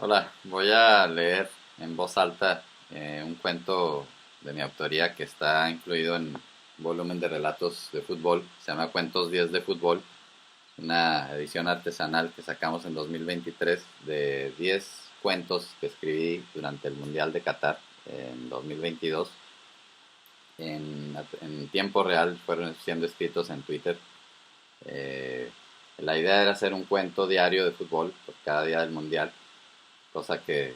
Hola, voy a leer en voz alta un cuento de mi autoría que está incluido en un volumen de relatos de fútbol. Se llama Cuentos 10 de Fútbol, una edición artesanal que sacamos en 2023 de 10 cuentos que escribí durante el Mundial de Qatar en 2022. En tiempo real fueron siendo escritos en Twitter. Eh, la idea era hacer un cuento diario de fútbol por cada día del Mundial, cosa que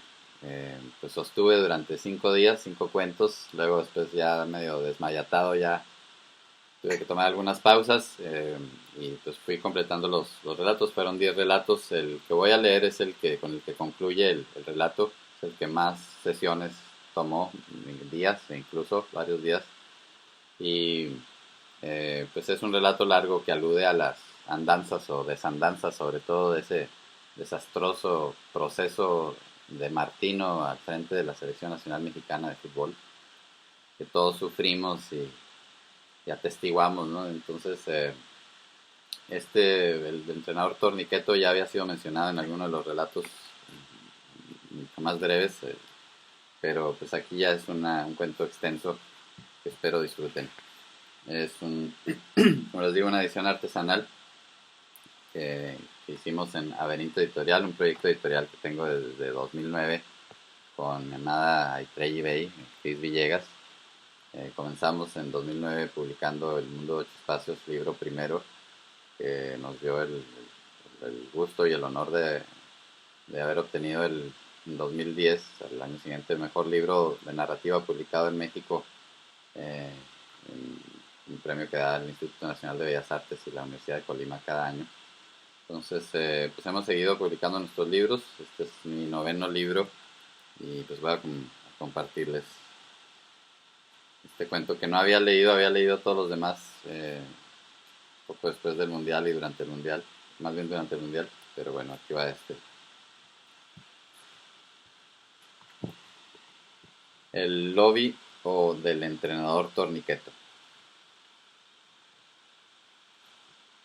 pues sostuve durante 5 días, 5 cuentos. Luego después ya medio desmayatado, ya tuve que tomar algunas pausas y pues fui completando los relatos. Fueron 10 relatos. El que voy a leer es el que con el que concluye el relato. Es el que más sesiones tomó, días e incluso varios días. Y pues es un relato largo que alude a las andanzas o desandanzas, sobre todo de ese desastroso proceso de Martino al frente de la Selección Nacional Mexicana de Fútbol, que todos sufrimos y atestiguamos, ¿no? Entonces, el entrenador Torniqueto ya había sido mencionado en alguno de los relatos mucho más breves, pero pues aquí ya es un cuento extenso que espero disfruten. Es como les digo, una edición artesanal que hicimos en Averinto Editorial, un proyecto editorial que tengo desde 2009 con mi amada Aitrey Bay, Cris Villegas. Comenzamos en 2009 publicando El Mundo de Ocho Espacios, libro primero, que nos dio el gusto y el honor de haber obtenido en 2010, el año siguiente, el mejor libro de narrativa publicado en México, eh, un premio que da el Instituto Nacional de Bellas Artes y la Universidad de Colima cada año. Entonces, pues hemos seguido publicando nuestros libros. Este es mi noveno libro y pues voy a compartirles este cuento que no había leído todos los demás poco después del Mundial y durante el Mundial, más bien durante el Mundial, pero bueno, aquí va este. El lobby o del entrenador Torniqueto.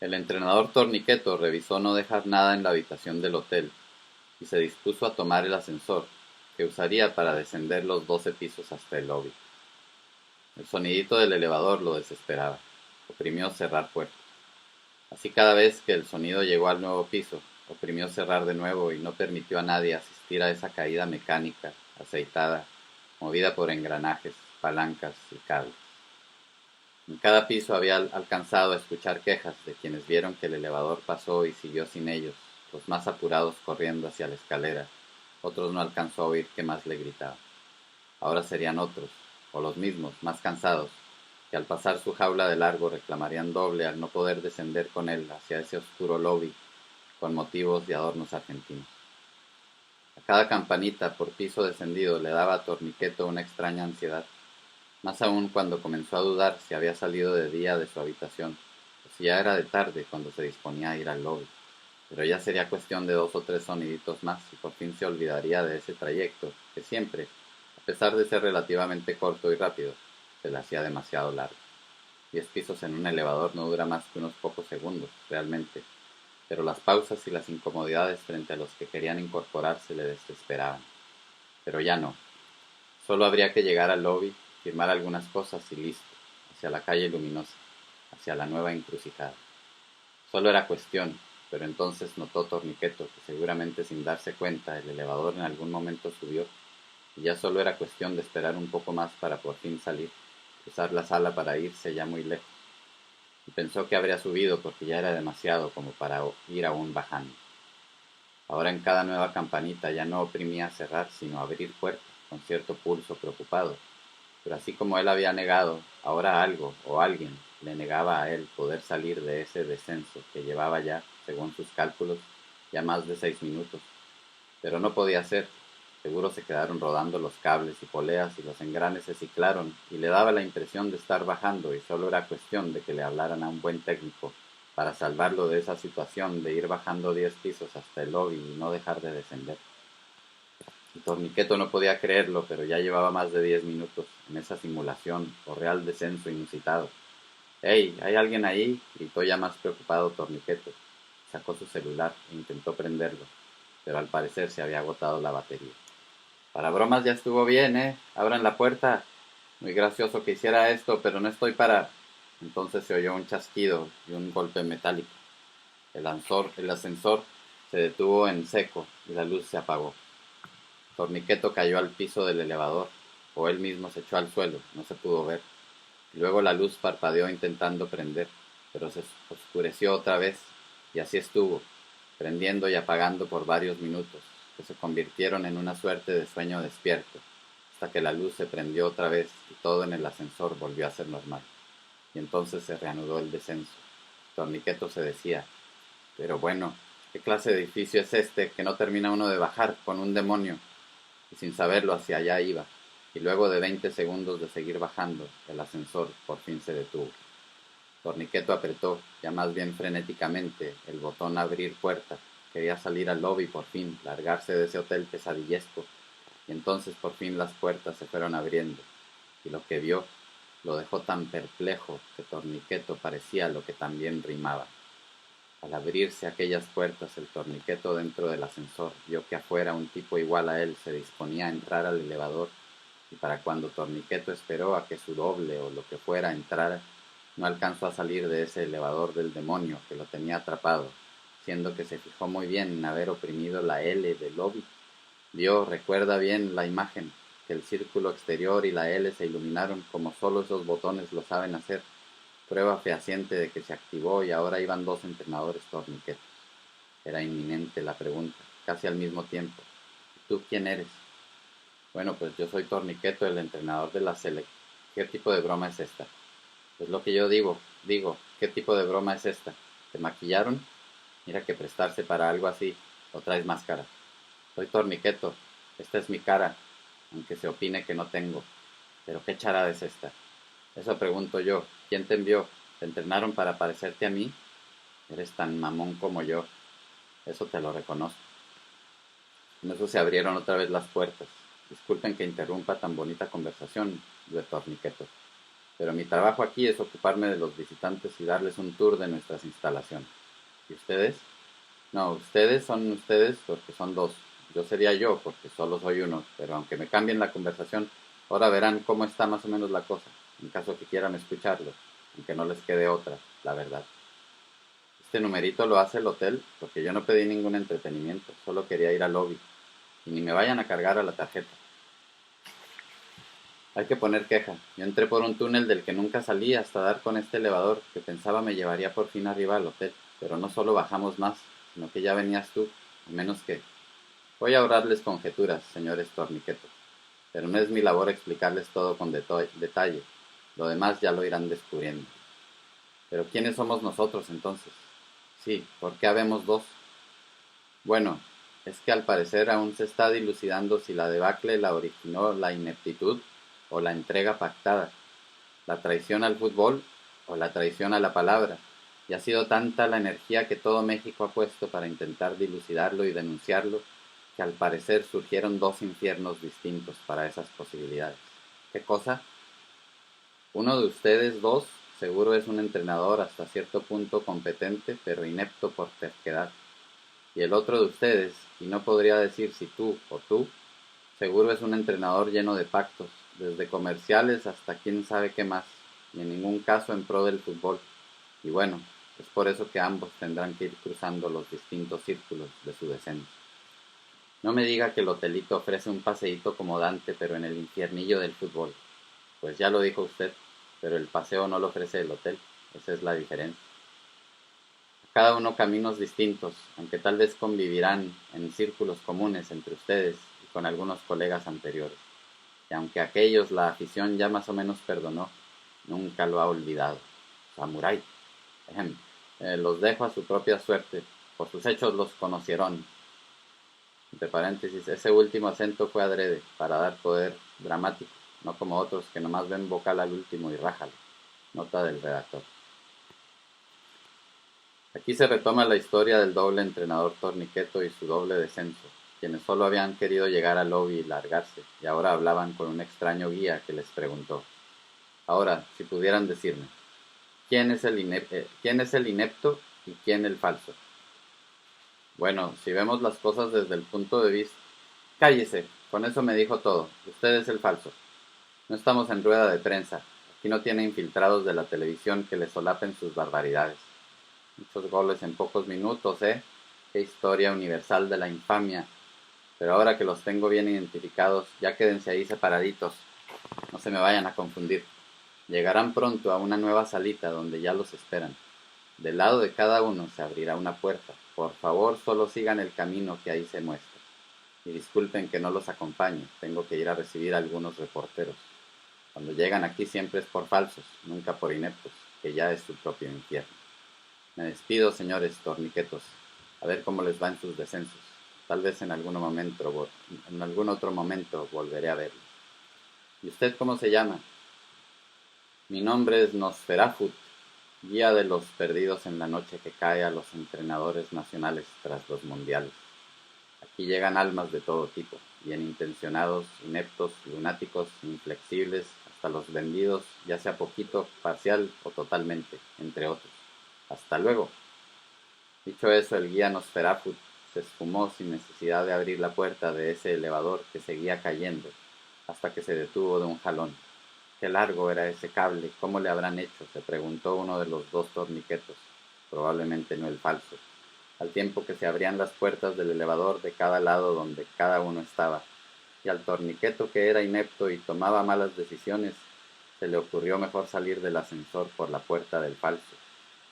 El entrenador Torniqueto revisó no dejar nada en la habitación del hotel y se dispuso a tomar el ascensor, que usaría para descender los 12 pisos hasta el lobby. El sonidito del elevador lo desesperaba. Oprimió cerrar puerta. Así cada vez que el sonido llegó al nuevo piso, oprimió cerrar de nuevo y no permitió a nadie asistir a esa caída mecánica, aceitada, movida por engranajes, palancas y cables. En cada piso había alcanzado a escuchar quejas de quienes vieron que el elevador pasó y siguió sin ellos, los más apurados corriendo hacia la escalera. Otros no alcanzó a oír qué más le gritaba. Ahora serían otros, o los mismos, más cansados, que al pasar su jaula de largo reclamarían doble al no poder descender con él hacia ese oscuro lobby con motivos y adornos argentinos. A cada campanita por piso descendido le daba a Torniqueto una extraña ansiedad, más aún cuando comenzó a dudar si había salido de día de su habitación, o si ya era de tarde cuando se disponía a ir al lobby. Pero ya sería cuestión de 2 o 3 soniditos más y por fin se olvidaría de ese trayecto, que siempre, a pesar de ser relativamente corto y rápido, se le hacía demasiado largo. 10 pisos en un elevador no dura más que unos pocos segundos, realmente, pero las pausas y las incomodidades frente a los que querían incorporarse le desesperaban. Pero ya no. Solo habría que llegar al lobby, firmar algunas cosas y listo, hacia la calle luminosa, hacia la nueva encrucijada. Solo era cuestión, pero entonces notó Torniqueto que seguramente sin darse cuenta el elevador en algún momento subió y ya solo era cuestión de esperar un poco más para por fin salir, cruzar la sala para irse ya muy lejos. Y pensó que habría subido porque ya era demasiado como para ir aún bajando. Ahora en cada nueva campanita ya no oprimía cerrar sino abrir puertas con cierto pulso preocupado, pero así como él había negado, ahora algo o alguien le negaba a él poder salir de ese descenso que llevaba ya, según sus cálculos, ya más de 6 minutos. Pero no podía ser. Seguro se quedaron rodando los cables y poleas y los engranes se ciclaron y le daba la impresión de estar bajando y solo era cuestión de que le hablaran a un buen técnico para salvarlo de esa situación de ir bajando 10 pisos hasta el lobby y no dejar de descender. El Torniqueto no podía creerlo, pero ya llevaba más de 10 minutos en esa simulación o real descenso inusitado. «¡Hey! ¿Hay alguien ahí?», gritó ya más preocupado Torniqueto. Sacó su celular e intentó prenderlo. pero al parecer se había agotado la batería. Para bromas ya estuvo bien, ¿eh? Abran la puerta. Muy gracioso que hiciera esto, pero no estoy para... Entonces se oyó un chasquido y un golpe metálico. El ascensor se detuvo en seco y la luz se apagó. Torniqueto cayó al piso del elevador, o él mismo se echó al suelo, no se pudo ver. Y luego la luz parpadeó intentando prender, pero se oscureció otra vez, y así estuvo, prendiendo y apagando por varios minutos, que se convirtieron en una suerte de sueño despierto, hasta que la luz se prendió otra vez y todo en el ascensor volvió a ser normal. Y entonces se reanudó el descenso. Torniqueto se decía, pero bueno, ¿qué clase de edificio es este que no termina uno de bajar con un demonio? Y sin saberlo hacia allá iba, y luego de 20 segundos de seguir bajando, el ascensor por fin se detuvo. Torniqueto apretó, ya más bien frenéticamente, el botón abrir puerta. Quería salir al lobby por fin, largarse de ese hotel pesadillesco, y entonces por fin las puertas se fueron abriendo, y lo que vio lo dejó tan perplejo que Torniqueto parecía lo que también rimaba. Al abrirse aquellas puertas, el Torniqueto dentro del ascensor vio que afuera un tipo igual a él se disponía a entrar al elevador, y para cuando Torniqueto esperó a que su doble o lo que fuera entrara, no alcanzó a salir de ese elevador del demonio que lo tenía atrapado, siendo que se fijó muy bien en haber oprimido la L del lobby. Recuerda bien la imagen, que el círculo exterior y la L se iluminaron como solo esos botones lo saben hacer, prueba fehaciente de que se activó y ahora iban dos entrenadores torniquetos. Era inminente la pregunta, casi al mismo tiempo. ¿Tú quién eres? Bueno, pues yo soy Torniqueto, el entrenador de la selección. ¿Qué tipo de broma es esta? Es lo que yo digo, ¿qué tipo de broma es esta? ¿Te maquillaron? Mira que prestarse para algo así, o traes máscara. Soy Torniqueto, esta es mi cara, aunque se opine que no tengo. Pero ¿qué charada es esta? Eso pregunto yo, ¿quién te envió? ¿Te entrenaron para parecerte a mí? Eres tan mamón como yo, eso te lo reconozco. En eso se abrieron otra vez las puertas. Disculpen que interrumpa tan bonita conversación, de Torniqueto, pero mi trabajo aquí es ocuparme de los visitantes y darles un tour de nuestras instalaciones. ¿Y ustedes? No, ustedes son ustedes porque son dos. Yo sería yo porque solo soy uno, pero aunque me cambien la conversación, ahora verán cómo está más o menos la cosa, en caso que quieran escucharlo, aunque no les quede otra, la verdad. Este numerito lo hace el hotel porque yo no pedí ningún entretenimiento, solo quería ir al lobby. Y ni me vayan a cargar a la tarjeta. Hay que poner queja. Yo entré por un túnel del que nunca salí hasta dar con este elevador que pensaba me llevaría por fin arriba al hotel. Pero no solo bajamos más, sino que ya venías tú, a menos que... Voy a ahorrarles conjeturas, señores torniquetos, pero no es mi labor explicarles todo con detalle. Lo demás ya lo irán descubriendo. Pero ¿quiénes somos nosotros entonces? Sí, ¿por qué habemos dos? Bueno, es que al parecer aún se está dilucidando si la debacle la originó la ineptitud o la entrega pactada, la traición al fútbol o la traición a la palabra, y ha sido tanta la energía que todo México ha puesto para intentar dilucidarlo y denunciarlo, que al parecer surgieron dos infiernos distintos para esas posibilidades. ¿Qué cosa? Uno de ustedes dos seguro es un entrenador hasta cierto punto competente, pero inepto por terquedad. Y el otro de ustedes, y no podría decir si tú o tú, seguro es un entrenador lleno de pactos, desde comerciales hasta quién sabe qué más, y en ningún caso en pro del fútbol. Y bueno, es por eso que ambos tendrán que ir cruzando los distintos círculos de su descenso. No me diga que el hotelito ofrece un paseíto como Dante, pero en el infiernillo del fútbol. Pues ya lo dijo usted, pero el paseo no lo ofrece el hotel, esa es la diferencia. Cada uno caminos distintos, aunque tal vez convivirán en círculos comunes entre ustedes y con algunos colegas anteriores. Y aunque aquellos la afición ya más o menos perdonó, nunca lo ha olvidado. Samurai. Los dejo a su propia suerte, por sus hechos los conocieron. Entre paréntesis, ese último acento fue adrede, para dar poder dramático, no como otros que nomás ven vocal al último y rájale. Nota del redactor. Aquí se retoma la historia del doble entrenador Torniqueto y su doble descenso, quienes solo habían querido llegar al lobby y largarse, y ahora hablaban con un extraño guía que les preguntó. Ahora, si pudieran decirme, ¿quién es el inepto y quién el falso? Bueno, si vemos las cosas desde el punto de vista... Cállese, con eso me dijo todo. Usted es el falso. No estamos en rueda de prensa. Aquí no tiene infiltrados de la televisión que le solapen sus barbaridades. Muchos goles en pocos minutos, ¿eh? Qué historia universal de la infamia. Pero ahora que los tengo bien identificados, ya quédense ahí separaditos. No se me vayan a confundir. Llegarán pronto a una nueva salita donde ya los esperan. Del lado de cada uno se abrirá una puerta. Por favor, solo sigan el camino que ahí se muestra. Y disculpen que no los acompañe, tengo que ir a recibir a algunos reporteros. Cuando llegan aquí siempre es por falsos, nunca por ineptos, que ya es su propio infierno. Me despido, señores torniquetos. A ver cómo les va en sus descensos. Tal vez en algún otro momento volveré a verlos. ¿Y usted cómo se llama? Mi nombre es Nosferafut, guía de los perdidos en la noche que cae a los entrenadores nacionales tras los mundiales. Aquí llegan almas de todo tipo, bien intencionados, ineptos, lunáticos, inflexibles, hasta los vendidos, ya sea poquito, parcial o totalmente, entre otros. Hasta luego. Dicho eso, el guía Nosferatu se esfumó sin necesidad de abrir la puerta de ese elevador que seguía cayendo, hasta que se detuvo de un jalón. Qué largo era ese cable, ¿cómo le habrán hecho?, se preguntó uno de los dos torniquetos, probablemente no el falso, al tiempo que se abrían las puertas del elevador de cada lado donde cada uno estaba, y al torniqueto, que era inepto y tomaba malas decisiones, se le ocurrió mejor salir del ascensor por la puerta del falso,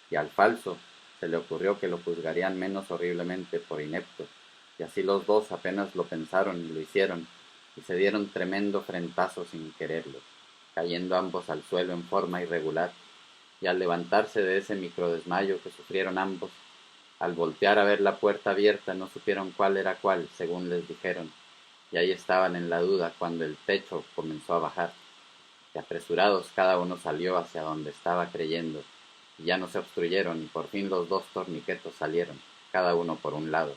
y al falso se le ocurrió que lo juzgarían menos horriblemente por inepto, y así los dos apenas lo pensaron y lo hicieron, y se dieron tremendo frentazo sin quererlo, cayendo ambos al suelo en forma irregular, y al levantarse de ese microdesmayo que sufrieron ambos, al voltear a ver la puerta abierta no supieron cuál era cuál, según les dijeron, y ahí estaban en la duda cuando el techo comenzó a bajar, y apresurados cada uno salió hacia donde estaba creyendo, y ya no se obstruyeron, y por fin los dos torniquetos salieron, cada uno por un lado.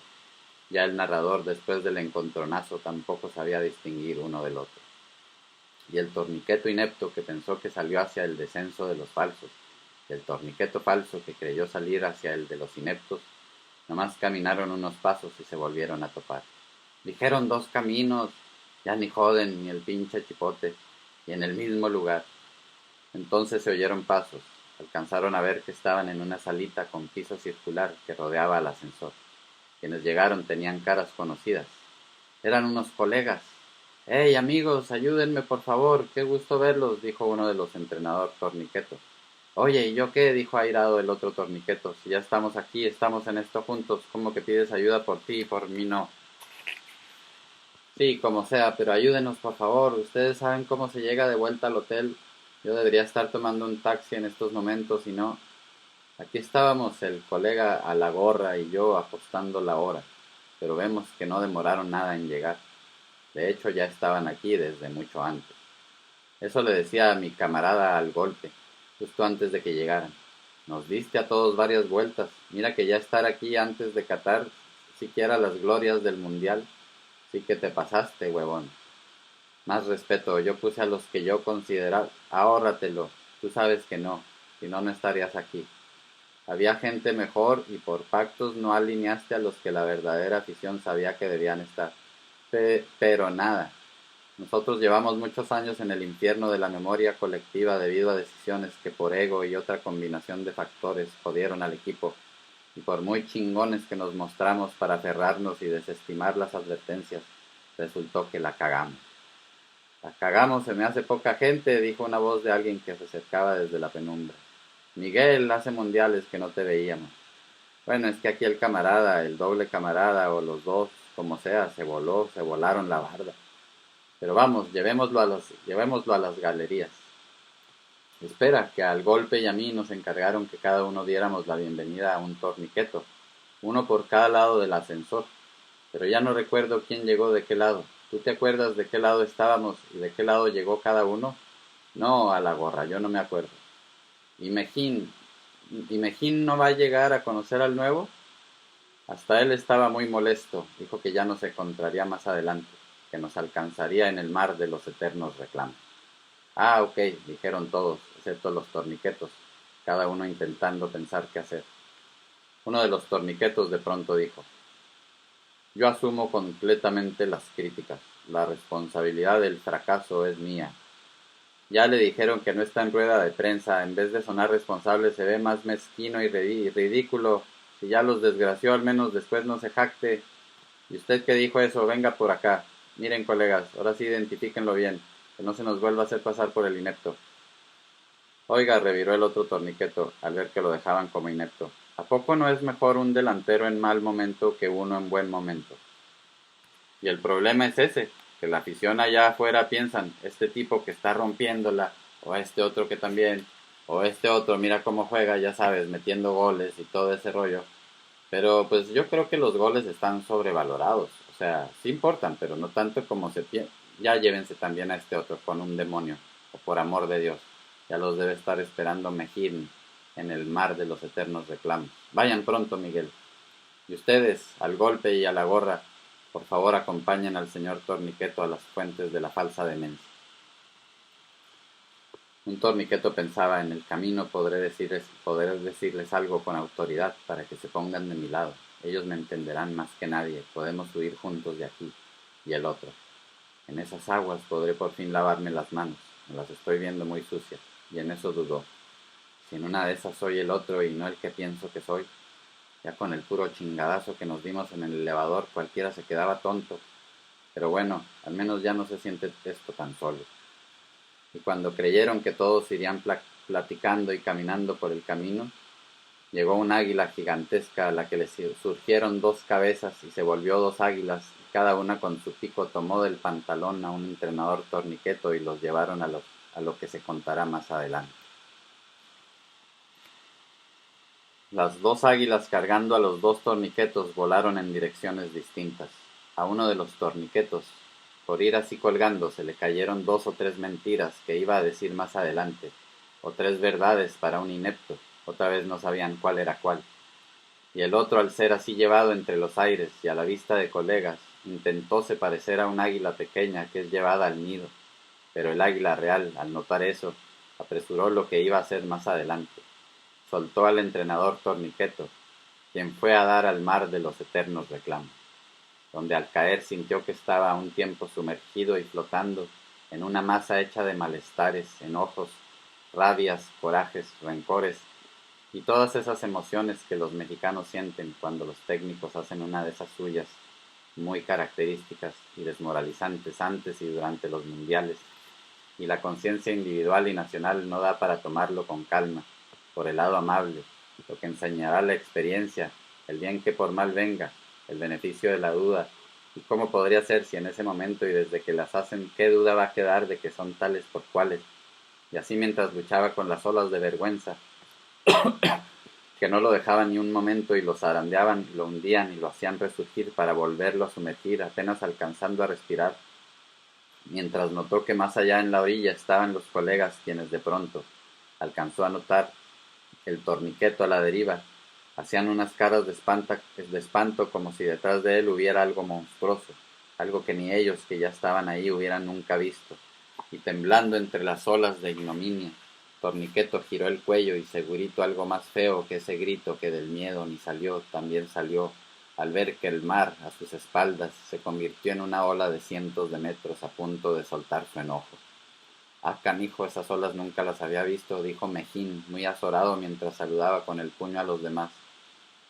Ya el narrador, después del encontronazo, tampoco sabía distinguir uno del otro. Y el torniqueto inepto que pensó que salió hacia el descenso de los falsos, y el torniqueto falso que creyó salir hacia el de los ineptos, nomás caminaron unos pasos y se volvieron a topar. Dijeron dos caminos, ya ni joden ni el pinche chipote, y en el mismo lugar. Entonces se oyeron pasos, alcanzaron a ver que estaban en una salita con piso circular que rodeaba al ascensor. Quienes llegaron tenían caras conocidas. Eran unos colegas. «¡Hey, amigos, ayúdenme, por favor! ¡Qué gusto verlos!», dijo uno de los entrenadores torniquetos. «Oye, ¿y yo qué?», dijo airado el otro torniqueto. «Si ya estamos aquí, estamos en esto juntos, ¿cómo que pides ayuda por ti y por mí no?». «Sí, como sea, pero ayúdenos, por favor. Ustedes saben cómo se llega de vuelta al hotel. Yo debería estar tomando un taxi en estos momentos y no». Aquí estábamos el colega a la gorra y yo apostando la hora, pero vemos que no demoraron nada en llegar. De hecho, ya estaban aquí desde mucho antes. Eso le decía a mi camarada al golpe, justo antes de que llegaran. «Nos diste a todos varias vueltas. Mira que ya estar aquí antes de Qatar siquiera las glorias del mundial. Sí que te pasaste, huevón». «Más respeto, yo puse a los que yo consideraba». «Ahórratelo, tú sabes que no, si no, no estarías aquí. Había gente mejor y por pactos no alineaste a los que la verdadera afición sabía que debían estar. Pero nada. Nosotros llevamos muchos años en el infierno de la memoria colectiva debido a decisiones que por ego y otra combinación de factores jodieron al equipo, y por muy chingones que nos mostramos para aferrarnos y desestimar las advertencias, resultó que la cagamos. «La cagamos, se me hace poca gente», dijo una voz de alguien que se acercaba desde la penumbra. «Miguel, hace mundiales que no te veíamos». «Bueno, es que aquí el camarada, el doble camarada o los dos, como sea, se volaron la barda. Pero vamos, llevémoslo a las galerías». «Espera, que al golpe y a mí nos encargaron que cada uno diéramos la bienvenida a un torniqueto, uno por cada lado del ascensor. Pero ya no recuerdo quién llegó de qué lado. ¿Tú te acuerdas de qué lado estábamos y de qué lado llegó cada uno?» «No, a la gorra, yo no me acuerdo». «¿Y Mejín no va a llegar a conocer al nuevo?». Hasta él estaba muy molesto, dijo que ya nos encontraría más adelante, que nos alcanzaría en el mar de los eternos reclamos. «Ah, ok», dijeron todos, excepto los torniquetos, cada uno intentando pensar qué hacer. Uno de los torniquetos de pronto dijo: Yo asumo completamente las críticas. La responsabilidad del fracaso es mía. Ya le dijeron que no está en rueda de prensa. En vez de sonar responsable, se ve más mezquino y ridículo. Si ya los desgració, al menos después no se jacte. ¿Y usted que dijo eso? Venga por acá. Miren, colegas, ahora sí identifíquenlo bien, que no se nos vuelva a hacer pasar por el inepto. Oiga, reviró el otro torniqueto, al ver que lo dejaban como inepto. ¿A poco no es mejor un delantero en mal momento que uno en buen momento? Y el problema es ese, que la afición allá afuera piensan, este tipo que está rompiéndola, o este otro que también, o este otro, mira cómo juega, ya sabes, metiendo goles y todo ese rollo. Pero pues yo creo que los goles están sobrevalorados. O sea, sí importan, pero no tanto como se piensa. Ya llévense también a este otro con un demonio, o por amor de Dios. Ya los debe estar esperando Mejín en el mar de los eternos reclamos. Vayan pronto, Miguel. Y ustedes, al golpe y a la gorra, por favor acompañen al señor Torniqueto a las fuentes de la falsa demencia. Un torniqueto pensaba, en el camino poder decirles algo con autoridad para que se pongan de mi lado. Ellos me entenderán más que nadie. Podemos huir juntos de aquí. Y el otro. En esas aguas podré por fin lavarme las manos. Me las estoy viendo muy sucias. Y en eso dudó. Si en una de esas soy el otro y no el que pienso que soy. Ya con el puro chingadazo que nos dimos en el elevador cualquiera se quedaba tonto. Pero bueno, al menos ya no se siente esto tan solo. Y cuando creyeron que todos irían platicando y caminando por el camino, llegó un águila gigantesca a la que le surgieron dos cabezas y se volvió dos águilas, y cada una con su pico tomó del pantalón a un entrenador torniqueto y los llevaron a lo que se contará más adelante. Las dos águilas cargando a los dos torniquetos volaron en direcciones distintas. A uno de los torniquetos, por ir así colgando, se le cayeron dos o tres mentiras que iba a decir más adelante, o tres verdades para un inepto, otra vez no sabían cuál era cuál. Y el otro, al ser así llevado entre los aires y a la vista de colegas, intentóse parecer a un águila pequeña que es llevada al nido, pero el águila real, al notar eso, apresuró lo que iba a hacer más adelante. Soltó al entrenador Torniqueto, quien fue a dar al mar de los eternos reclamos, donde al caer sintió que estaba a un tiempo sumergido y flotando en una masa hecha de malestares, enojos, rabias, corajes, rencores y todas esas emociones que los mexicanos sienten cuando los técnicos hacen una de esas suyas muy características y desmoralizantes antes y durante los mundiales, y la conciencia individual y nacional no da para tomarlo con calma, por el lado amable, lo que enseñará la experiencia, el bien que por mal venga, el beneficio de la duda, y cómo podría ser si en ese momento y desde que las hacen, qué duda va a quedar de que son tales por cuales, y así mientras luchaba con las olas de vergüenza, que no lo dejaban ni un momento y lo zarandeaban, lo hundían y lo hacían resurgir para volverlo a sumergir, apenas alcanzando a respirar, mientras notó que más allá en la orilla estaban los colegas quienes de pronto alcanzó a notar el torniqueto a la deriva, hacían unas caras de espanto como si detrás de él hubiera algo monstruoso, algo que ni ellos que ya estaban ahí hubieran nunca visto, y temblando entre las olas de ignominia, Torniqueto giró el cuello y segurito algo más feo que ese grito que del miedo ni salió, también salió, al ver que el mar a sus espaldas se convirtió en una ola de cientos de metros a punto de soltar su enojo. Ah, canijo, esas olas nunca las había visto, dijo Mejín, muy azorado mientras saludaba con el puño a los demás.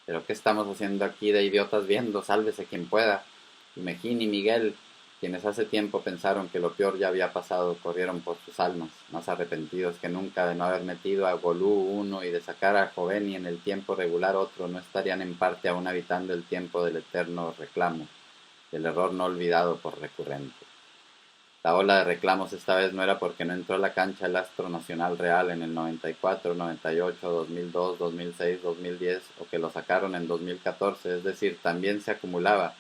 ¿Pero qué estamos haciendo aquí de idiotas viendo? Sálvese quien pueda. Y Mejín y Miguel, quienes hace tiempo pensaron que lo peor ya había pasado, corrieron por sus almas, más arrepentidos que nunca de no haber metido a Golú uno y de sacar a Joveni en el tiempo regular otro, no estarían en parte aún habitando el tiempo del eterno reclamo, del error no olvidado por recurrente. La ola de reclamos esta vez no era porque no entró a la cancha el astro nacional real en el 94, 98, 2002, 2006, 2010 o que lo sacaron en 2014, es decir, también se acumulaba,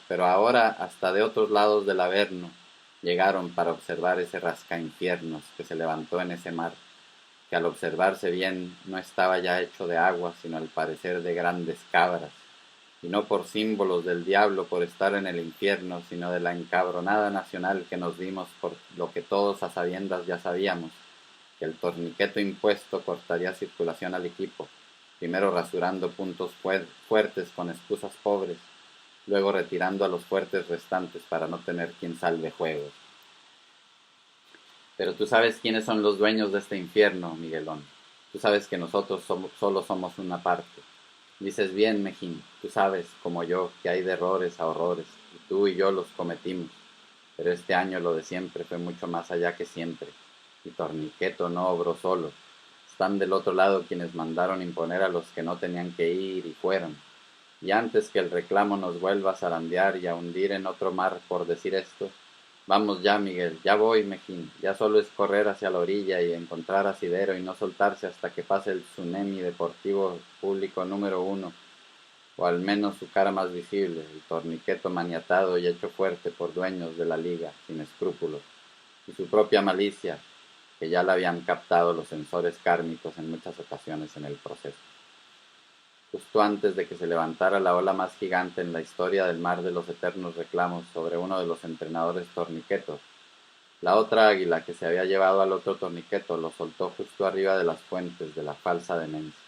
pero ahora hasta de otros lados del Averno llegaron para observar ese rascainfiernos que se levantó en ese mar, que al observarse bien no estaba ya hecho de agua, sino al parecer de grandes cabras, y no por símbolos del diablo por estar en el infierno, sino de la encabronada nacional que nos dimos por lo que todos a sabiendas ya sabíamos, que el torniqueto impuesto cortaría circulación al equipo, primero rasurando puntos fuertes con excusas pobres, luego retirando a los fuertes restantes para no tener quien salve juegos. Pero tú sabes quiénes son los dueños de este infierno, Miguelón. Tú sabes que nosotros solo somos una parte. Dices bien, Mejín, tú sabes, como yo, que hay de errores a horrores, y tú y yo los cometimos. Pero este año lo de siempre fue mucho más allá que siempre, y Torniqueto no obró solo. Están del otro lado quienes mandaron imponer a los que no tenían que ir y fueron. Y antes que el reclamo nos vuelva a zarandear y a hundir en otro mar por decir esto, vamos ya, Miguel, ya voy, Mejín, ya solo es correr hacia la orilla y encontrar asidero y no soltarse hasta que pase el tsunami deportivo público número 1, o al menos su cara más visible, el torniqueto maniatado y hecho fuerte por dueños de la liga, sin escrúpulos, y su propia malicia, que ya la habían captado los sensores kármicos en muchas ocasiones en el proceso. Justo antes de que se levantara la ola más gigante en la historia del mar de los eternos reclamos sobre uno de los entrenadores torniquetos, la otra águila que se había llevado al otro torniqueto lo soltó justo arriba de las fuentes de la falsa demencia.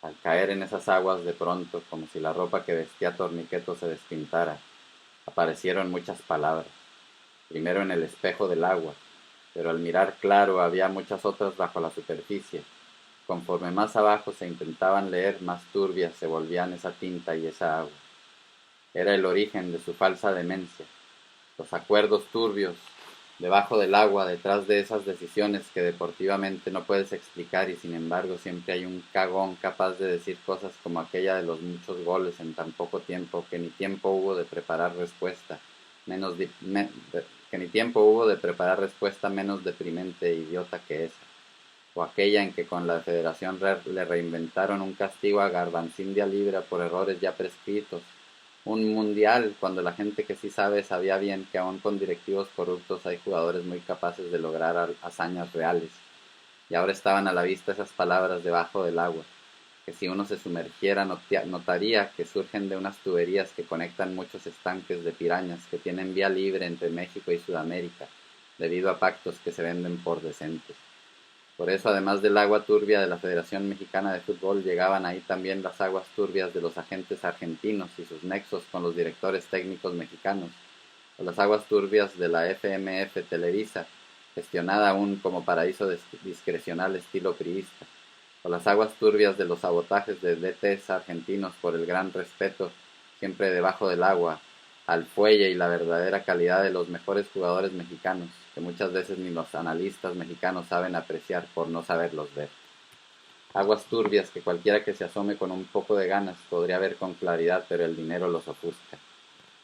Al caer en esas aguas de pronto, como si la ropa que vestía Torniqueto se despintara, aparecieron muchas palabras. Primero en el espejo del agua, pero al mirar claro había muchas otras bajo la superficie. Conforme más abajo se intentaban leer, más turbias se volvían esa tinta y esa agua. Era el origen de su falsa demencia. Los acuerdos turbios, debajo del agua, detrás de esas decisiones que deportivamente no puedes explicar y sin embargo siempre hay un cagón capaz de decir cosas como aquella de los muchos goles en tan poco tiempo que ni tiempo hubo de preparar respuesta, menos deprimente e idiota que esa, o aquella en que con la Federación le reinventaron un castigo a Garbanzín Libra por errores ya prescritos, un mundial cuando la gente que sí sabe sabía bien que aún con directivos corruptos hay jugadores muy capaces de lograr hazañas reales. Y ahora estaban a la vista esas palabras debajo del agua, que si uno se sumergiera notaría que surgen de unas tuberías que conectan muchos estanques de pirañas que tienen vía libre entre México y Sudamérica, debido a pactos que se venden por decentes. Por eso, además del agua turbia de la Federación Mexicana de Fútbol, llegaban ahí también las aguas turbias de los agentes argentinos y sus nexos con los directores técnicos mexicanos, o las aguas turbias de la FMF Televisa, gestionada aún como paraíso discrecional estilo priista, o las aguas turbias de los sabotajes de DTs argentinos por el gran respeto, siempre debajo del agua, al fuelle y la verdadera calidad de los mejores jugadores mexicanos, que muchas veces ni los analistas mexicanos saben apreciar por no saberlos ver. Aguas turbias que cualquiera que se asome con un poco de ganas podría ver con claridad, pero el dinero los ofusca.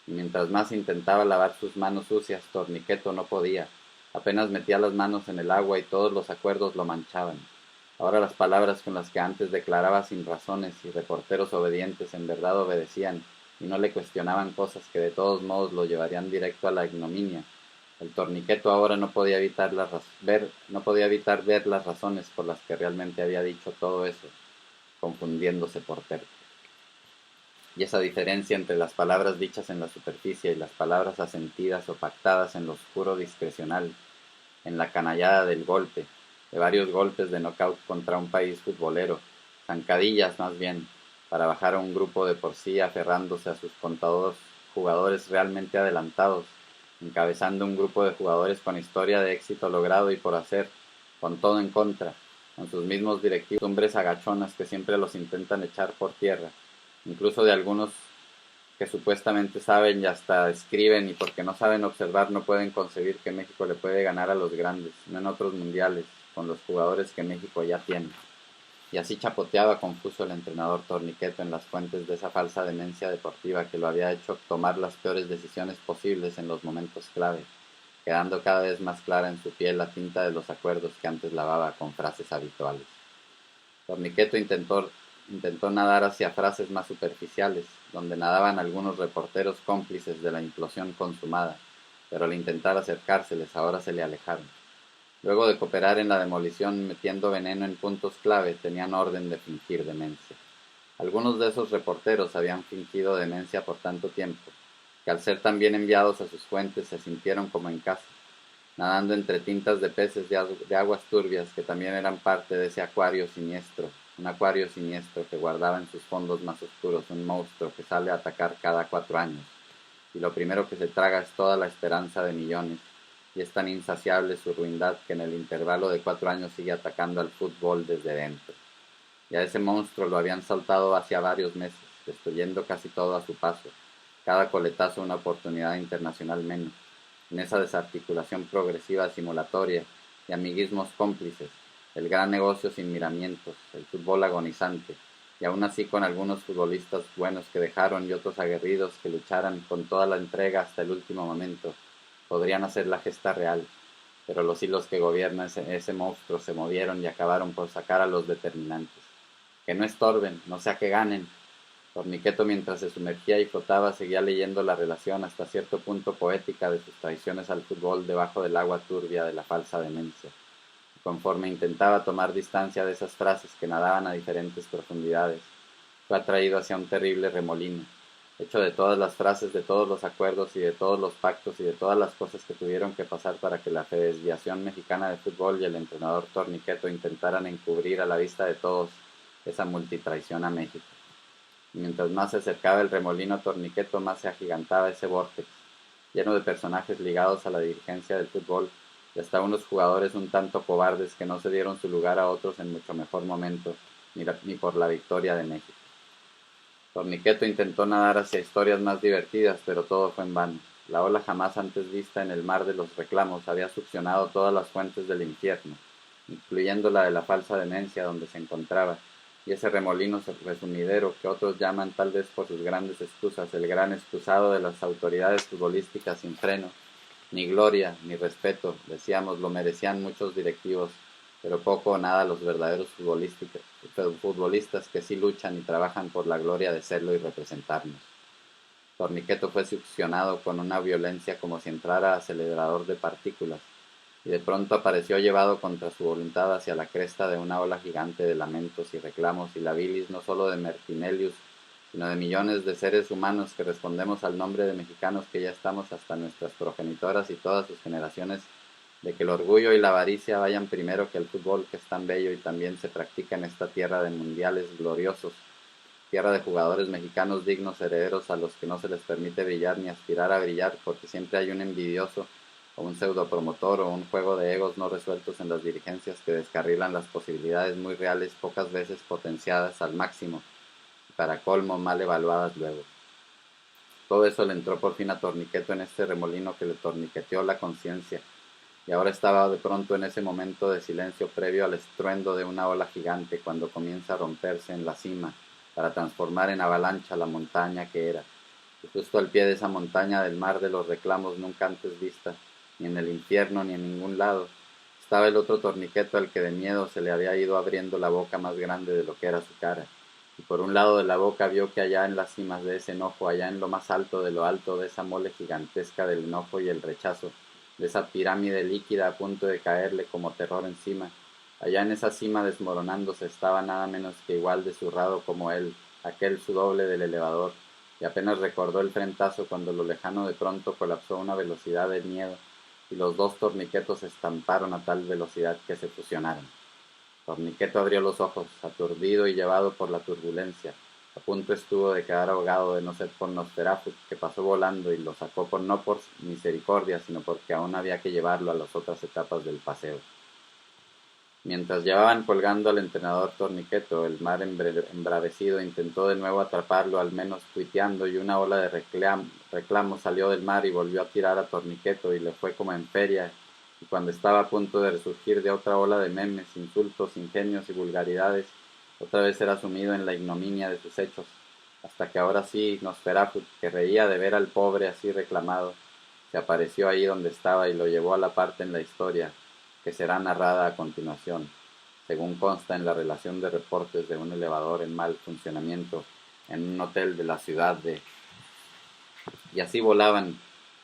Y mientras más intentaba lavar sus manos sucias, Torniqueto no podía. Apenas metía las manos en el agua y todos los acuerdos lo manchaban. Ahora las palabras con las que antes declaraba sin razones y reporteros obedientes en verdad obedecían y no le cuestionaban cosas que de todos modos lo llevarían directo a la ignominia. El torniqueto ahora no podía evitar ver las razones por las que realmente había dicho todo eso, confundiéndose por terco. Y esa diferencia entre las palabras dichas en la superficie y las palabras asentidas o pactadas en lo oscuro discrecional, en la canallada del golpe, de varios golpes de knockout contra un país futbolero, zancadillas más bien, para bajar a un grupo de por sí aferrándose a sus contados jugadores realmente adelantados, encabezando un grupo de jugadores con historia de éxito logrado y por hacer, con todo en contra, con sus mismos directivos, hombres agachonas que siempre los intentan echar por tierra, incluso de algunos que supuestamente saben y hasta escriben y porque no saben observar no pueden concebir que México le puede ganar a los grandes, no en otros mundiales, con los jugadores que México ya tiene. Y así chapoteaba confuso el entrenador Torniqueto en las fuentes de esa falsa demencia deportiva que lo había hecho tomar las peores decisiones posibles en los momentos clave, quedando cada vez más clara en su piel la tinta de los acuerdos que antes lavaba con frases habituales. Torniqueto intentó nadar hacia frases más superficiales, donde nadaban algunos reporteros cómplices de la implosión consumada, pero al intentar acercárseles ahora se le alejaron. Luego de cooperar en la demolición metiendo veneno en puntos clave, tenían orden de fingir demencia. Algunos de esos reporteros habían fingido demencia por tanto tiempo, que al ser también enviados a sus fuentes se sintieron como en casa, nadando entre tintas de peces de aguas turbias que también eran parte de ese acuario siniestro un acuario siniestro que guardaba en sus fondos más oscuros un monstruo que sale a atacar cada 4 años, y lo primero que se traga es toda la esperanza de millones, y es tan insaciable su ruindad que en el intervalo de 4 años sigue atacando al fútbol desde dentro. Y a ese monstruo lo habían saltado hacia varios meses, destruyendo casi todo a su paso, cada coletazo una oportunidad internacional menos, en esa desarticulación progresiva simulatoria y amiguismos cómplices, el gran negocio sin miramientos, el fútbol agonizante, y aún así con algunos futbolistas buenos que dejaron y otros aguerridos que lucharan con toda la entrega hasta el último momento, podrían hacer la gesta real, pero los hilos que gobiernan ese monstruo se movieron y acabaron por sacar a los determinantes. Que no estorben, no sea que ganen. Torniqueto, mientras se sumergía y flotaba, seguía leyendo la relación hasta cierto punto poética de sus traiciones al fútbol debajo del agua turbia de la falsa demencia. Y conforme intentaba tomar distancia de esas frases que nadaban a diferentes profundidades, fue atraído hacia un terrible remolino, hecho de todas las frases, de todos los acuerdos y de todos los pactos y de todas las cosas que tuvieron que pasar para que la Federación Mexicana de Fútbol y el entrenador Torniqueto intentaran encubrir a la vista de todos esa multitraición a México. Y mientras más se acercaba el remolino Torniqueto, más se agigantaba ese vórtex, lleno de personajes ligados a la dirigencia del fútbol, y hasta unos jugadores un tanto cobardes que no se dieron su lugar a otros en mucho mejor momento, ni por la victoria de México. Torniqueto intentó nadar hacia historias más divertidas, pero todo fue en vano. La ola jamás antes vista en el mar de los reclamos había succionado todas las fuentes del infierno, incluyendo la de la falsa demencia donde se encontraba, y ese remolino resumidero que otros llaman, tal vez por sus grandes excusas, el gran excusado de las autoridades futbolísticas sin freno. Ni gloria, ni respeto, decíamos, lo merecían muchos directivos, pero poco o nada los verdaderos futbolistas que sí luchan y trabajan por la gloria de serlo y representarnos. Torniqueto fue succionado con una violencia como si entrara acelerador de partículas, y de pronto apareció llevado contra su voluntad hacia la cresta de una ola gigante de lamentos y reclamos, y la bilis no solo de Martinelius, sino de millones de seres humanos que respondemos al nombre de mexicanos que ya estamos hasta nuestras progenitoras y todas sus generaciones, de que el orgullo y la avaricia vayan primero que el fútbol, que es tan bello y también se practica en esta tierra de mundiales gloriosos, tierra de jugadores mexicanos dignos herederos a los que no se les permite brillar ni aspirar a brillar, porque siempre hay un envidioso o un pseudopromotor o un juego de egos no resueltos en las dirigencias que descarrilan las posibilidades muy reales, pocas veces potenciadas al máximo, y para colmo mal evaluadas luego. Todo eso le entró por fin a Torniqueto en este remolino que le torniqueteó la conciencia, y ahora estaba de pronto en ese momento de silencio previo al estruendo de una ola gigante cuando comienza a romperse en la cima para transformar en avalancha la montaña que era, y justo al pie de esa montaña del mar de los reclamos nunca antes vista, ni en el infierno ni en ningún lado, estaba el otro Torniqueto al que de miedo se le había ido abriendo la boca más grande de lo que era su cara, y por un lado de la boca vio que allá en las cimas de ese enojo, allá en lo más alto de lo alto de esa mole gigantesca del enojo y el rechazo, de esa pirámide líquida a punto de caerle como terror encima, allá en esa cima desmoronándose estaba nada menos que igual de zurrado como él, aquel su doble del elevador, y apenas recordó el frentazo cuando lo lejano de pronto colapsó a una velocidad de miedo, y los dos torniquetos se estamparon a tal velocidad que se fusionaron. Torniqueto abrió los ojos, aturdido y llevado por la turbulencia. A punto estuvo de quedar ahogado de no ser por Nosferatu, que pasó volando y lo sacó no por misericordia, sino porque aún había que llevarlo a las otras etapas del paseo. Mientras llevaban colgando al entrenador Torniqueto, el mar embravecido intentó de nuevo atraparlo, al menos tuiteando, y una ola de reclamos salió del mar y volvió a tirar a Torniqueto, y le fue como en feria, y cuando estaba a punto de resurgir de otra ola de memes, insultos, ingenios y vulgaridades, otra vez era sumido en la ignominia de sus hechos, hasta que ahora sí Nosferatu, que reía de ver al pobre así reclamado, se apareció ahí donde estaba y lo llevó a la parte en la historia que será narrada a continuación, según consta en la relación de reportes de un elevador en mal funcionamiento en un hotel de la ciudad de... Y así volaban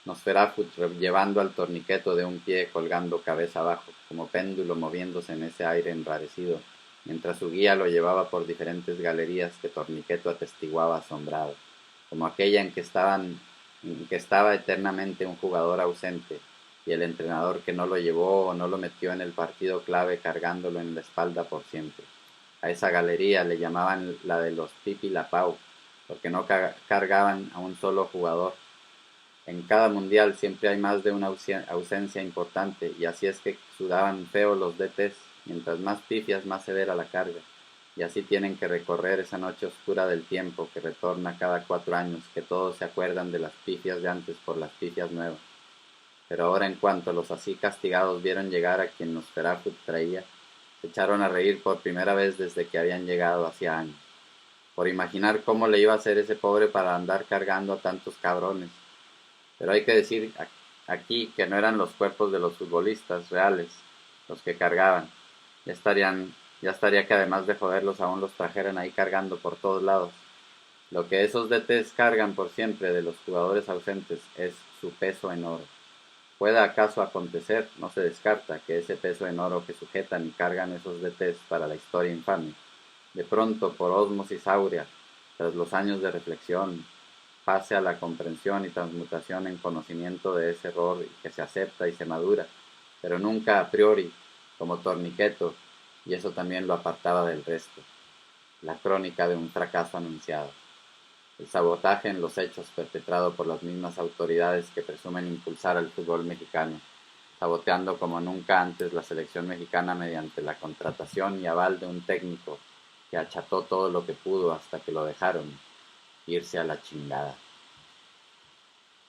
Nosferatu llevando al Torniqueto de un pie colgando cabeza abajo, como péndulo moviéndose en ese aire enrarecido, mientras su guía lo llevaba por diferentes galerías que Torniqueto atestiguaba asombrado, como aquella en que estaba eternamente un jugador ausente, y el entrenador que no lo llevó o no lo metió en el partido clave cargándolo en la espalda por siempre. A esa galería le llamaban la de los Pipilapau, porque no cargaban a un solo jugador. En cada mundial siempre hay más de una ausencia importante, y así es que sudaban feo los DTs. Mientras más pifias, más severa la carga. Y así tienen que recorrer esa noche oscura del tiempo que retorna cada 4 años, que todos se acuerdan de las pifias de antes por las pifias nuevas. Pero ahora, en cuanto los así castigados vieron llegar a quien Nosferatu traía, se echaron a reír por primera vez desde que habían llegado hacía años, por imaginar cómo le iba a hacer ese pobre para andar cargando a tantos cabrones. Pero hay que decir aquí que no eran los cuerpos de los futbolistas reales los que cargaban. Ya estaría que además de joderlos aún los trajeran ahí cargando por todos lados. Lo que esos DTs cargan por siempre de los jugadores ausentes es su peso en oro. ¿Puede acaso acontecer, no se descarta, que ese peso en oro que sujetan y cargan esos DTs para la historia infame, de pronto por ósmosis áurea, tras los años de reflexión, pase a la comprensión y transmutación en conocimiento de ese error y que se acepta y se madura, pero nunca a priori, como torniqueto, y eso también lo apartaba del resto? La crónica de un fracaso anunciado. El sabotaje en los hechos perpetrado por las mismas autoridades que presumen impulsar al fútbol mexicano, saboteando como nunca antes la selección mexicana mediante la contratación y aval de un técnico que acható todo lo que pudo hasta que lo dejaron irse a la chingada.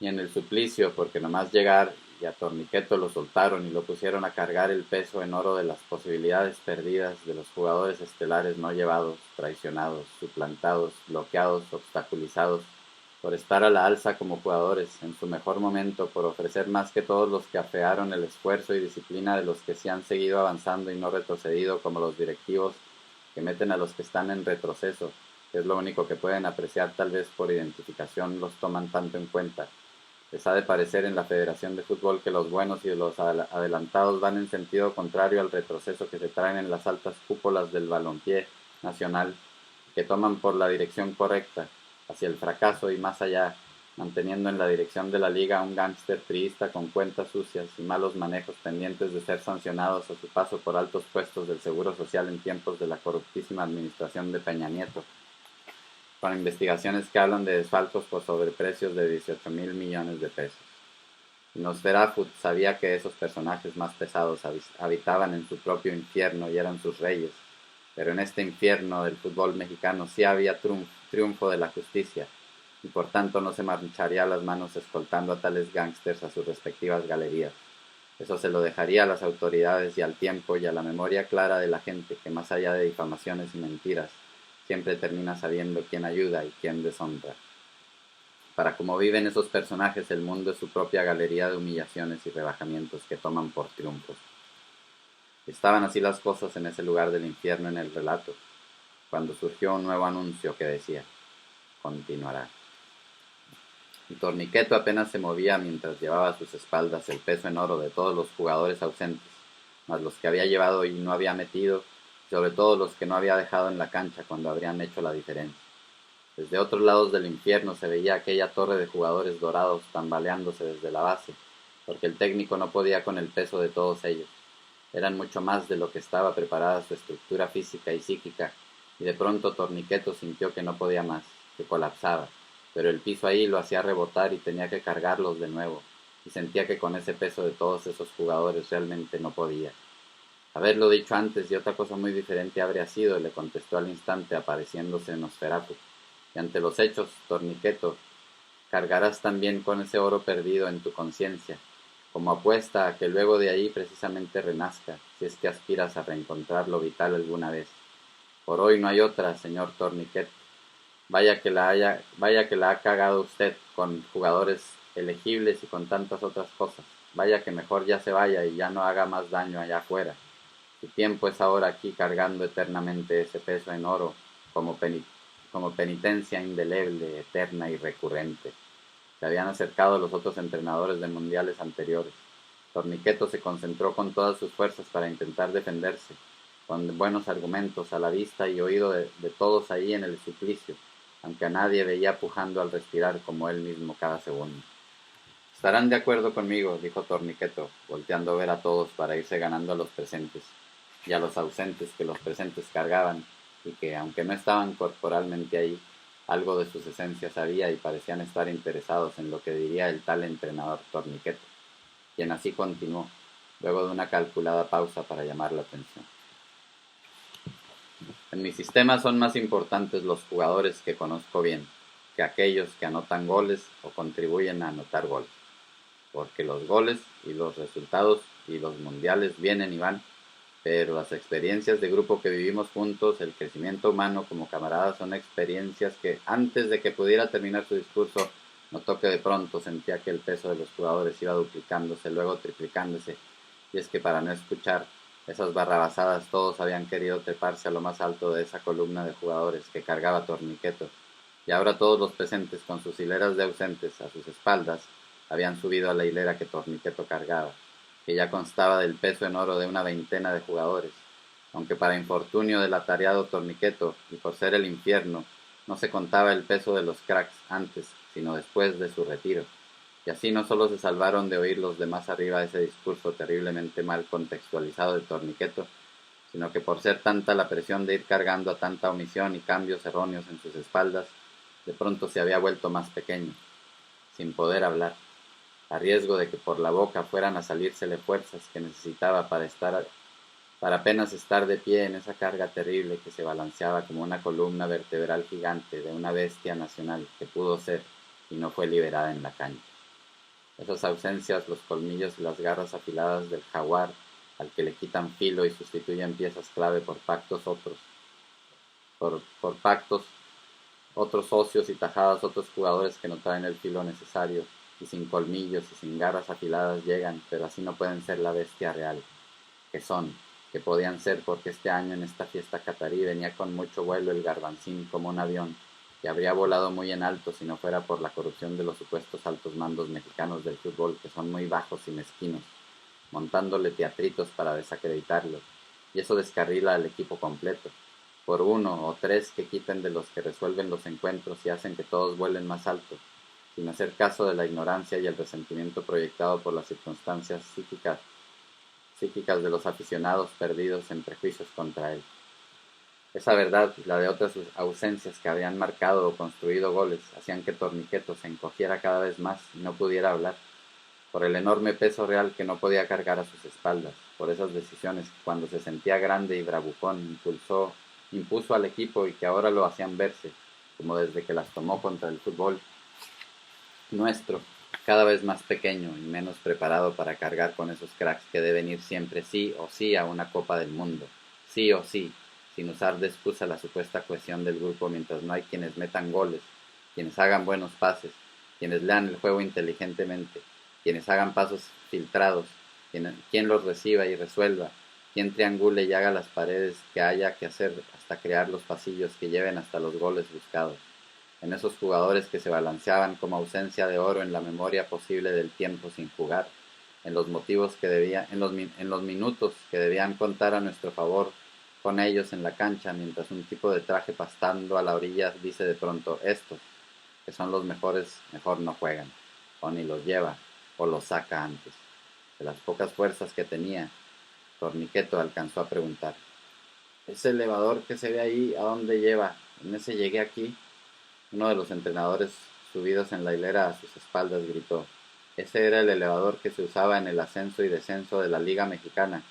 Y en el suplicio, porque nomás llegar y a Torniqueto lo soltaron y lo pusieron a cargar el peso en oro de las posibilidades perdidas de los jugadores estelares no llevados, traicionados, suplantados, bloqueados, obstaculizados, por estar a la alza como jugadores, en su mejor momento, por ofrecer más que todos los que afearon el esfuerzo y disciplina de los que sí han seguido avanzando y no retrocedido, como los directivos que meten a los que están en retroceso, que es lo único que pueden apreciar, tal vez por identificación los toman tanto en cuenta. Les ha de parecer en la Federación de Fútbol que los buenos y los adelantados van en sentido contrario al retroceso que se traen en las altas cúpulas del balompié nacional, que toman por la dirección correcta, hacia el fracaso y más allá, manteniendo en la dirección de la liga a un gángster priista con cuentas sucias y malos manejos pendientes de ser sancionados a su paso por altos puestos del Seguro Social en tiempos de la corruptísima administración de Peña Nieto, con investigaciones que hablan de desfalcos por sobreprecios de 18,000 millones de pesos. Nosferatu sabía que esos personajes más pesados habitaban en su propio infierno y eran sus reyes, pero en este infierno del fútbol mexicano sí había triunfo de la justicia, y por tanto no se marcharía las manos escoltando a tales gángsters a sus respectivas galerías. Eso se lo dejaría a las autoridades y al tiempo y a la memoria clara de la gente que, más allá de difamaciones y mentiras, siempre termina sabiendo quién ayuda y quién deshonra. Para como viven esos personajes, el mundo es su propia galería de humillaciones y rebajamientos que toman por triunfos. Estaban así las cosas en ese lugar del infierno en el relato, cuando surgió un nuevo anuncio que decía: continuará. Y Torniqueto apenas se movía mientras llevaba a sus espaldas el peso en oro de todos los jugadores ausentes, más los que había llevado y no había metido, y sobre todo los que no había dejado en la cancha cuando habrían hecho la diferencia. Desde otros lados del infierno se veía aquella torre de jugadores dorados tambaleándose desde la base, porque el técnico no podía con el peso de todos ellos. Eran mucho más de lo que estaba preparada su estructura física y psíquica, y de pronto Torniqueto sintió que no podía más, que colapsaba, pero el piso ahí lo hacía rebotar y tenía que cargarlos de nuevo, y sentía que con ese peso de todos esos jugadores realmente no podía. Haberlo dicho antes y otra cosa muy diferente habría sido, le contestó al instante apareciéndose Nosferatu. Y ante los hechos, Torniqueto, cargarás también con ese oro perdido en tu conciencia, como apuesta a que luego de ahí precisamente renazca, si es que aspiras a reencontrar lo vital alguna vez. Por hoy no hay otra, señor Torniqueto. Vaya que la ha cagado usted con jugadores elegibles y con tantas otras cosas. Vaya que mejor ya se vaya y ya no haga más daño allá afuera. Su tiempo es ahora aquí cargando eternamente ese peso en oro como penitencia indeleble, eterna y recurrente. Se habían acercado los otros entrenadores de mundiales anteriores. Torniqueto se concentró con todas sus fuerzas para intentar defenderse, con buenos argumentos a la vista y oído de todos ahí en el suplicio, aunque a nadie veía pujando al respirar como él mismo cada segundo. Estarán de acuerdo conmigo, dijo Torniqueto, volteando a ver a todos para irse ganando a los presentes, y a los ausentes que los presentes cargaban, y que, aunque no estaban corporalmente ahí, algo de sus esencias había y parecían estar interesados en lo que diría el tal entrenador Torniqueto, quien así continuó, luego de una calculada pausa para llamar la atención. En mi sistema son más importantes los jugadores que conozco bien, que aquellos que anotan goles o contribuyen a anotar goles, porque los goles y los resultados y los mundiales vienen y van, pero las experiencias de grupo que vivimos juntos, el crecimiento humano como camaradas, son experiencias que antes de que pudiera terminar su discurso, notó que de pronto sentía que el peso de los jugadores iba duplicándose, luego triplicándose, y es que para no escuchar esas barrabasadas todos habían querido treparse a lo más alto de esa columna de jugadores que cargaba Torniqueto, y ahora todos los presentes con sus hileras de ausentes a sus espaldas habían subido a la hilera que Torniqueto cargaba, que ya constaba del peso en oro de una veintena de jugadores, aunque para infortunio del atareado Torniqueto y por ser el infierno, no se contaba el peso de los cracks antes, sino después de su retiro. Y así no solo se salvaron de oír los demás arriba ese discurso terriblemente mal contextualizado de Torniqueto, sino que por ser tanta la presión de ir cargando a tanta omisión y cambios erróneos en sus espaldas, de pronto se había vuelto más pequeño, sin poder hablar, a riesgo de que por la boca fueran a salírsele fuerzas que necesitaba para apenas estar de pie en esa carga terrible que se balanceaba como una columna vertebral gigante de una bestia nacional que pudo ser y no fue liberada en la cancha. Esas ausencias, los colmillos y las garras afiladas del jaguar, al que le quitan filo y sustituyen piezas clave por pactos, otros socios y tajadas, otros jugadores que no traen el filo necesario, y sin colmillos y sin garras afiladas llegan, pero así no pueden ser la bestia real, que son, que podían ser porque este año en esta fiesta catarí venía con mucho vuelo el Garbancín como un avión, que habría volado muy en alto si no fuera por la corrupción de los supuestos altos mandos mexicanos del fútbol, que son muy bajos y mezquinos, montándole teatritos para desacreditarlo, y eso descarrila al equipo completo, por uno o tres que quiten de los que resuelven los encuentros y hacen que todos vuelen más alto, sin hacer caso de la ignorancia y el resentimiento proyectado por las circunstancias psíquicas de los aficionados perdidos en prejuicios contra él. Esa verdad y la de otras ausencias que habían marcado o construido goles hacían que Torniqueto se encogiera cada vez más y no pudiera hablar, por el enorme peso real que no podía cargar a sus espaldas, por esas decisiones que cuando se sentía grande y bravucón impuso al equipo y que ahora lo hacían verse, como desde que las tomó contra el fútbol nuestro, cada vez más pequeño y menos preparado para cargar con esos cracks que deben ir siempre sí o sí a una Copa del Mundo, sí o sí, sin usar de excusa la supuesta cohesión del grupo mientras no hay quienes metan goles, quienes hagan buenos pases, quienes lean el juego inteligentemente, quienes hagan pasos filtrados, quien los reciba y resuelva, quien triangule y haga las paredes que haya que hacer hasta crear los pasillos que lleven hasta los goles buscados, en esos jugadores que se balanceaban como ausencia de oro en la memoria posible del tiempo sin jugar, en los motivos que en los minutos que debían contar a nuestro favor con ellos en la cancha, mientras un tipo de traje pastando a la orilla dice de pronto: estos, que son los mejores, mejor no juegan, o ni los lleva, o los saca antes. De las pocas fuerzas que tenía, Torniqueto alcanzó a preguntar: ¿ese elevador que se ve ahí, a dónde lleva? ¿En ese llegué aquí? Uno de los entrenadores subidos en la hilera a sus espaldas gritó: ese era el elevador que se usaba en el ascenso y descenso de la Liga Mexicana,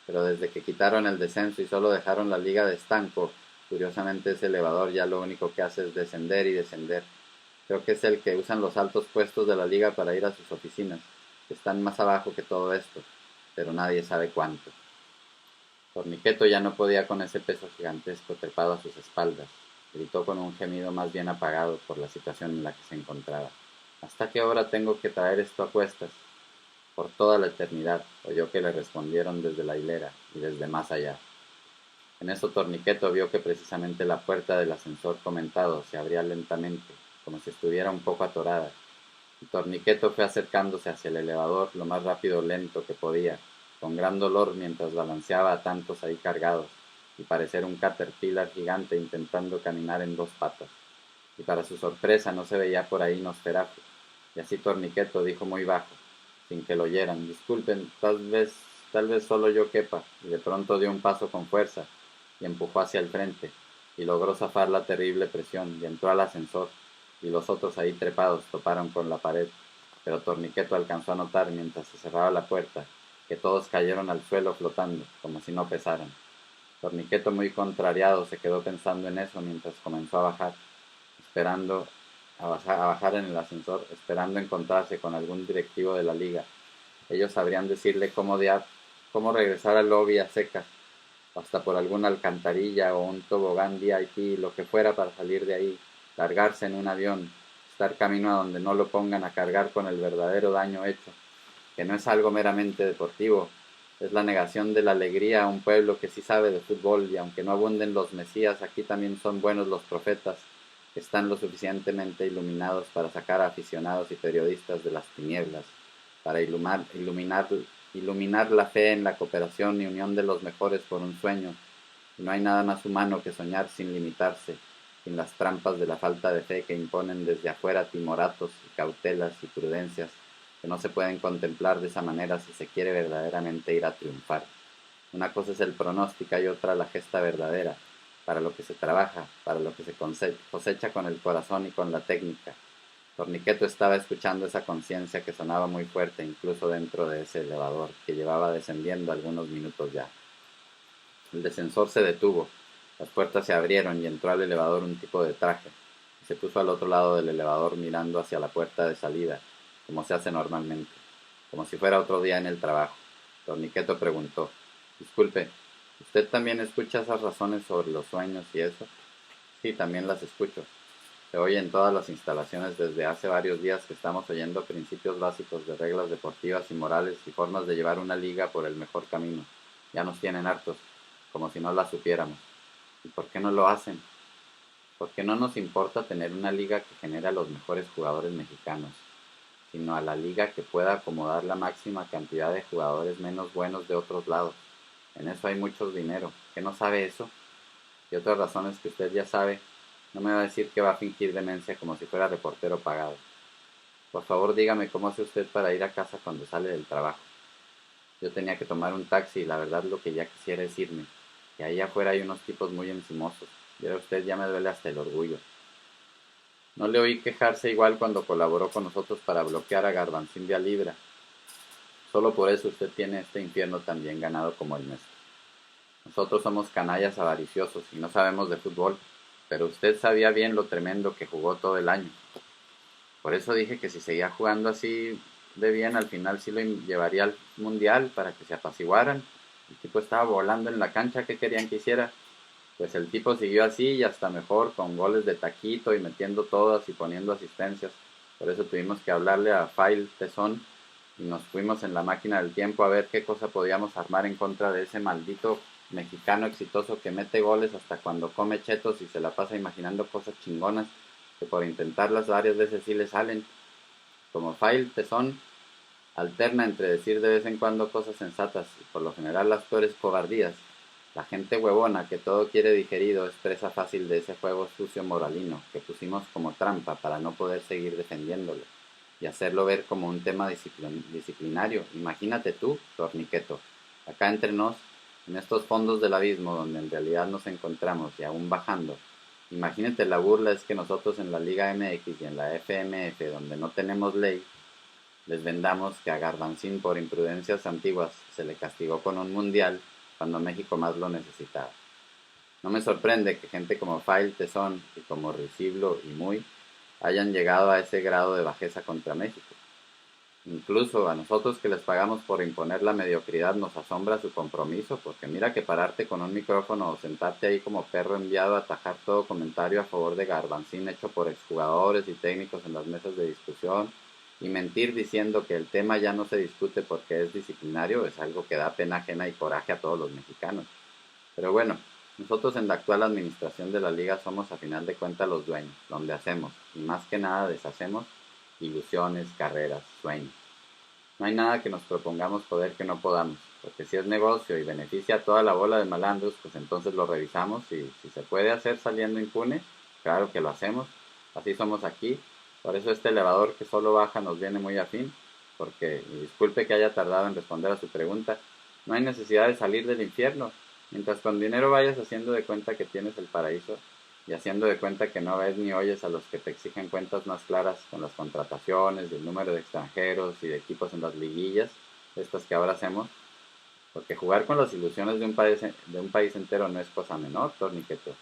pero desde que quitaron el descenso y solo dejaron la Liga de estanco, curiosamente ese elevador ya lo único que hace es descender y descender. Creo que es el que usan los altos puestos de la liga para ir a sus oficinas, que están más abajo que todo esto, pero nadie sabe cuánto. Torniqueto ya no podía con ese peso gigantesco trepado a sus espaldas. Gritó con un gemido más bien apagado por la situación en la que se encontraba: ¿hasta qué hora tengo que traer esto a cuestas? Por toda la eternidad, oyó que le respondieron desde la hilera y desde más allá. En eso Torniqueto vio que precisamente la puerta del ascensor comentado se abría lentamente, como si estuviera un poco atorada, y Torniqueto fue acercándose hacia el elevador lo más rápido lento que podía, con gran dolor mientras balanceaba a tantos ahí cargados, y parecer un caterpillar gigante intentando caminar en dos patas. Y para su sorpresa no se veía por ahí Nosferatu, y así Torniqueto dijo muy bajo, sin que lo oyeran: disculpen, tal vez solo yo quepa, y de pronto dio un paso con fuerza, y empujó hacia el frente, y logró zafar la terrible presión y entró al ascensor, y los otros ahí trepados toparon con la pared, pero Torniqueto alcanzó a notar mientras se cerraba la puerta que todos cayeron al suelo flotando, como si no pesaran. Torniqueto, muy contrariado, se quedó pensando en eso mientras comenzó a bajar, esperando a bajar en el ascensor, esperando encontrarse con algún directivo de la liga. Ellos sabrían decirle cómo regresar al lobby a secas, hasta por alguna alcantarilla o un tobogán VIP, lo que fuera para salir de ahí, largarse en un avión, estar camino a donde no lo pongan a cargar con el verdadero daño hecho, que no es algo meramente deportivo, es la negación de la alegría a un pueblo que sí sabe de fútbol, y aunque no abunden los mesías, aquí también son buenos los profetas, que están lo suficientemente iluminados para sacar a aficionados y periodistas de las tinieblas, para iluminar la fe en la cooperación y unión de los mejores por un sueño, y no hay nada más humano que soñar sin limitarse, sin las trampas de la falta de fe que imponen desde afuera timoratos y cautelas y prudencias que no se pueden contemplar de esa manera si se quiere verdaderamente ir a triunfar. Una cosa es el pronóstico y otra la gesta verdadera, para lo que se trabaja, para lo que se cosecha con el corazón y con la técnica. Torniqueto estaba escuchando esa conciencia que sonaba muy fuerte incluso dentro de ese elevador, que llevaba descendiendo algunos minutos ya. El descensor se detuvo, las puertas se abrieron y entró al elevador un tipo de traje. Se puso al otro lado del elevador mirando hacia la puerta de salida, como se hace normalmente, como si fuera otro día en el trabajo. Torniqueto preguntó: «Disculpe, ¿usted también escucha esas razones sobre los sueños y eso?» «Sí, también las escucho. Se oye en todas las instalaciones desde hace varios días que estamos oyendo principios básicos de reglas deportivas y morales y formas de llevar una liga por el mejor camino. Ya nos tienen hartos, como si no las supiéramos. ¿Y por qué no lo hacen? Porque no nos importa tener una liga que genere a los mejores jugadores mexicanos, sino a la liga que pueda acomodar la máxima cantidad de jugadores menos buenos de otros lados. En eso hay mucho dinero. ¿Qué no sabe eso? Y otras razones que usted ya sabe. No me va a decir que va a fingir demencia como si fuera reportero pagado. Por favor, dígame cómo hace usted para ir a casa cuando sale del trabajo. Yo tenía que tomar un taxi y la verdad lo que ya quisiera es irme. Que ahí afuera hay unos tipos muy encimosos. Viera usted, ya me duele hasta el orgullo. No le oí quejarse igual cuando colaboró con nosotros para bloquear a Garbanzín de a Libra. Solo por eso usted tiene este infierno tan bien ganado como el nuestro. Nosotros somos canallas avariciosos y no sabemos de fútbol, pero usted sabía bien lo tremendo que jugó todo el año. Por eso dije que si seguía jugando así de bien, al final sí lo llevaría al mundial para que se apaciguaran. El tipo estaba volando en la cancha, ¿qué querían que hiciera? Pues el tipo siguió así y hasta mejor, con goles de taquito y metiendo todas y poniendo asistencias. Por eso tuvimos que hablarle a Fail Tesón y nos fuimos en la máquina del tiempo a ver qué cosa podíamos armar en contra de ese maldito mexicano exitoso que mete goles hasta cuando come chetos y se la pasa imaginando cosas chingonas que por intentarlas varias veces sí le salen. Como Fail Tesón alterna entre decir de vez en cuando cosas sensatas y por lo general las peores cobardías. La gente huevona que todo quiere digerido es presa fácil de ese juego sucio moralino que pusimos como trampa para no poder seguir defendiéndolo y hacerlo ver como un tema disciplinario. Imagínate tú, Torniqueto, acá entre nos, en estos fondos del abismo donde en realidad nos encontramos y aún bajando. Imagínate la burla es que nosotros en la Liga MX y en la FMF, donde no tenemos ley, les vendamos que a Garbanzín por imprudencias antiguas se le castigó con un mundial cuando México más lo necesitaba. No me sorprende que gente como Fail Tesón y como Riciblo y Muy hayan llegado a ese grado de bajeza contra México. Incluso a nosotros que les pagamos por imponer la mediocridad nos asombra su compromiso, porque mira que pararte con un micrófono o sentarte ahí como perro enviado a atajar todo comentario a favor de Garbanzín hecho por exjugadores y técnicos en las mesas de discusión y mentir diciendo que el tema ya no se discute porque es disciplinario es algo que da pena ajena y coraje a todos los mexicanos. Pero bueno, nosotros en la actual administración de la liga somos a final de cuentas los dueños, donde hacemos, y más que nada deshacemos, ilusiones, carreras, sueños. No hay nada que nos propongamos poder que no podamos, porque si es negocio y beneficia a toda la bola de malandros, pues entonces lo revisamos y si se puede hacer saliendo impune, claro que lo hacemos. Así somos aquí. Por eso este elevador que solo baja nos viene muy afín, porque, y disculpe que haya tardado en responder a su pregunta, no hay necesidad de salir del infierno. Mientras con dinero vayas haciendo de cuenta que tienes el paraíso y haciendo de cuenta que no ves ni oyes a los que te exigen cuentas más claras con las contrataciones, del número de extranjeros y de equipos en las liguillas, estas que ahora hacemos, porque jugar con las ilusiones de un país entero no es cosa menor, Torniqueto.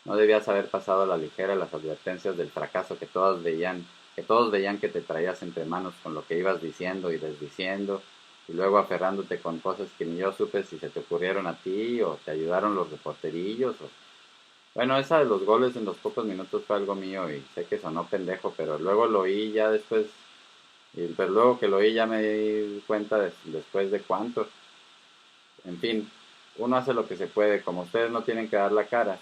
No debías haber pasado a la ligera las advertencias del fracaso que todos veían que te traías entre manos con lo que ibas diciendo y desdiciendo, y luego aferrándote con cosas que ni yo supe si se te ocurrieron a ti o te ayudaron los reporterillos. Bueno, esa de los goles en los pocos minutos fue algo mío y sé que sonó pendejo, pero luego lo oí ya después, pero luego que lo oí ya me di cuenta después de cuánto. En fin, uno hace lo que se puede, como ustedes no tienen que dar la cara.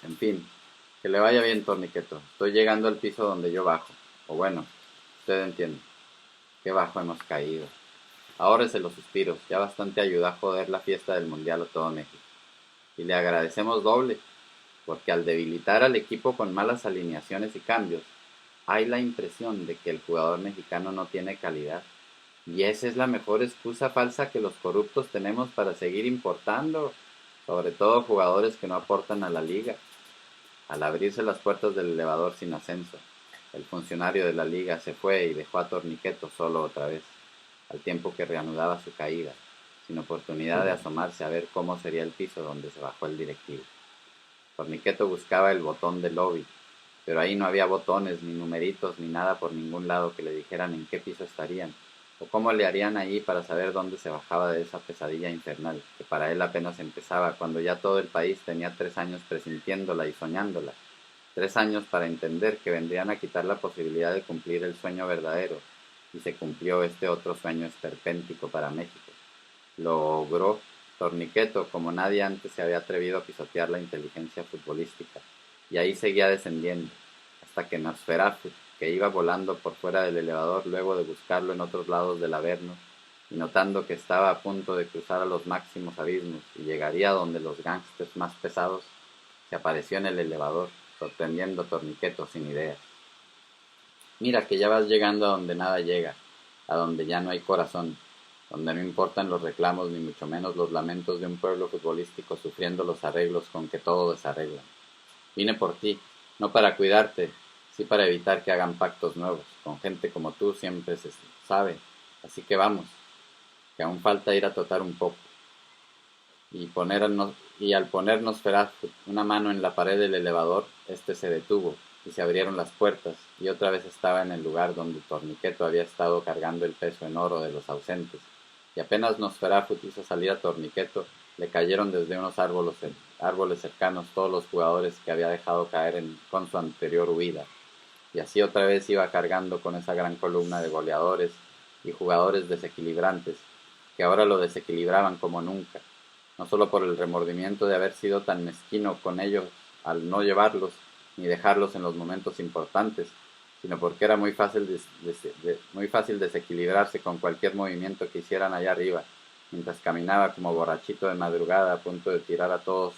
En fin, que le vaya bien, Torniqueto. Estoy llegando al piso donde yo bajo. O bueno, usted entiende. Qué bajo hemos caído. Ahórrese los suspiros, ya bastante ayuda a joder la fiesta del Mundial a todo México. Y le agradecemos doble, porque al debilitar al equipo con malas alineaciones y cambios, hay la impresión de que el jugador mexicano no tiene calidad. Y esa es la mejor excusa falsa que los corruptos tenemos para seguir importando, sobre todo jugadores que no aportan a la liga. Al abrirse las puertas del elevador sin ascenso, el funcionario de la liga se fue y dejó a Torniqueto solo otra vez, al tiempo que reanudaba su caída, sin oportunidad de asomarse a ver cómo sería el piso donde se bajó el directivo. Torniqueto buscaba el botón del lobby, pero ahí no había botones, ni numeritos, ni nada por ningún lado que le dijeran en qué piso estarían, o cómo le harían ahí para saber dónde se bajaba de esa pesadilla infernal, que para él apenas empezaba cuando ya todo el país tenía 3 años presintiéndola y soñándola, 3 años para entender que vendrían a quitar la posibilidad de cumplir el sueño verdadero, y se cumplió este otro sueño esperpéntico para México. Logró Torniqueto como nadie antes se había atrevido a pisotear la inteligencia futbolística, y ahí seguía descendiendo, hasta que Nosferatu, que iba volando por fuera del elevador luego de buscarlo en otros lados del Averno, y notando que estaba a punto de cruzar a los máximos abismos y llegaría donde los gángsters más pesados, se apareció en el elevador, sorprendiendo a Torniqueto sin ideas. Mira que ya vas llegando a donde nada llega, a donde ya no hay corazón, donde no importan los reclamos ni mucho menos los lamentos de un pueblo futbolístico sufriendo los arreglos con que todo desarreglan. Vine por ti, no para cuidarte, sí para evitar que hagan pactos nuevos. Con gente como tú siempre se sabe. Así que vamos, que aún falta ir a tratar un poco. Y al ponernos una mano en la pared del elevador, este se detuvo y se abrieron las puertas y otra vez estaba en el lugar donde Torniqueto había estado cargando el peso en oro de los ausentes. Y apenas Nosferatu hizo salir a Torniqueto, le cayeron desde unos árboles cercanos todos los jugadores que había dejado caer con su anterior huida. Y así otra vez iba cargando con esa gran columna de goleadores y jugadores desequilibrantes, que ahora lo desequilibraban como nunca, no solo por el remordimiento de haber sido tan mezquino con ellos al no llevarlos ni dejarlos en los momentos importantes, sino porque era muy fácil desequilibrarse con cualquier movimiento que hicieran allá arriba, mientras caminaba como borrachito de madrugada a punto de tirar a todos,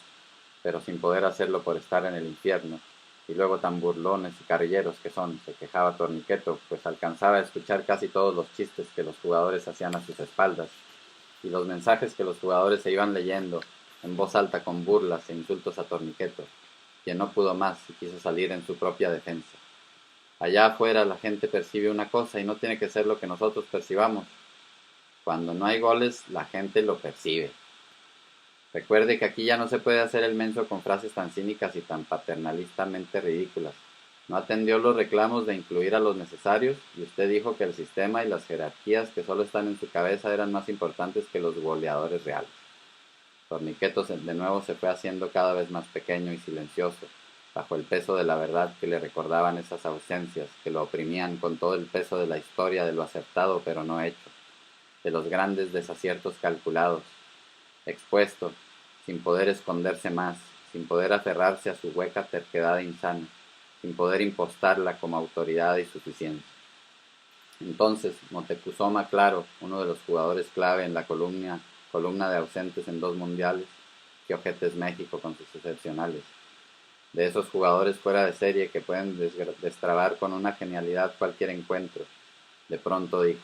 pero sin poder hacerlo por estar en el infierno. Y luego tan burlones y carrilleros que son, se quejaba Torniqueto, pues alcanzaba a escuchar casi todos los chistes que los jugadores hacían a sus espaldas, y los mensajes que los jugadores se iban leyendo en voz alta con burlas e insultos a Torniqueto, quien no pudo más y quiso salir en su propia defensa. Allá afuera la gente percibe una cosa y no tiene que ser lo que nosotros percibamos. Cuando no hay goles, la gente lo percibe. Recuerde que aquí ya no se puede hacer el menso con frases tan cínicas y tan paternalistamente ridículas. No atendió los reclamos de incluir a los necesarios y usted dijo que el sistema y las jerarquías que solo están en su cabeza eran más importantes que los goleadores reales. Torniqueto de nuevo se fue haciendo cada vez más pequeño y silencioso, bajo el peso de la verdad que le recordaban esas ausencias que lo oprimían con todo el peso de la historia de lo acertado pero no hecho, de los grandes desaciertos calculados, expuesto, sin poder esconderse más, sin poder aferrarse a su hueca terquedad insana, sin poder impostarla como autoridad y suficiencia. Entonces, Moctezuma Claro, uno de los jugadores clave en la columna de ausentes en 2 mundiales, que ojetes México con sus excepcionales. De esos jugadores fuera de serie que pueden destrabar con una genialidad cualquier encuentro. De pronto dijo: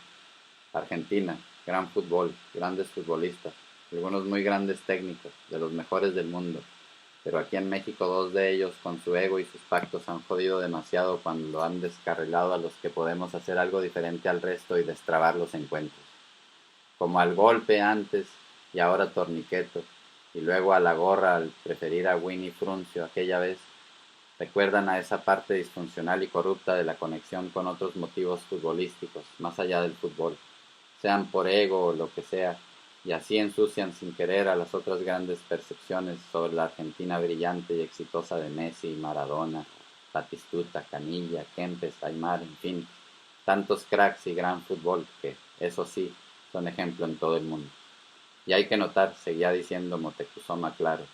Argentina, gran fútbol, grandes futbolistas, algunos muy grandes técnicos, de los mejores del mundo, pero aquí en México dos de ellos con su ego y sus pactos han jodido demasiado cuando han descarrilado a los que podemos hacer algo diferente al resto y destrabar los encuentros. Como al golpe antes y ahora Torniqueto, y luego a la gorra al preferir a Winnie Fruncio aquella vez, recuerdan a esa parte disfuncional y corrupta de la conexión con otros motivos futbolísticos, más allá del fútbol, sean por ego o lo que sea, y así ensucian sin querer a las otras grandes percepciones sobre la Argentina brillante y exitosa de Messi, Maradona, Batistuta, Canilla, Kempes, Aymar, en fin, tantos cracks y gran fútbol que, eso sí, son ejemplo en todo el mundo. Y hay que notar, seguía diciendo Moctezuma Claro,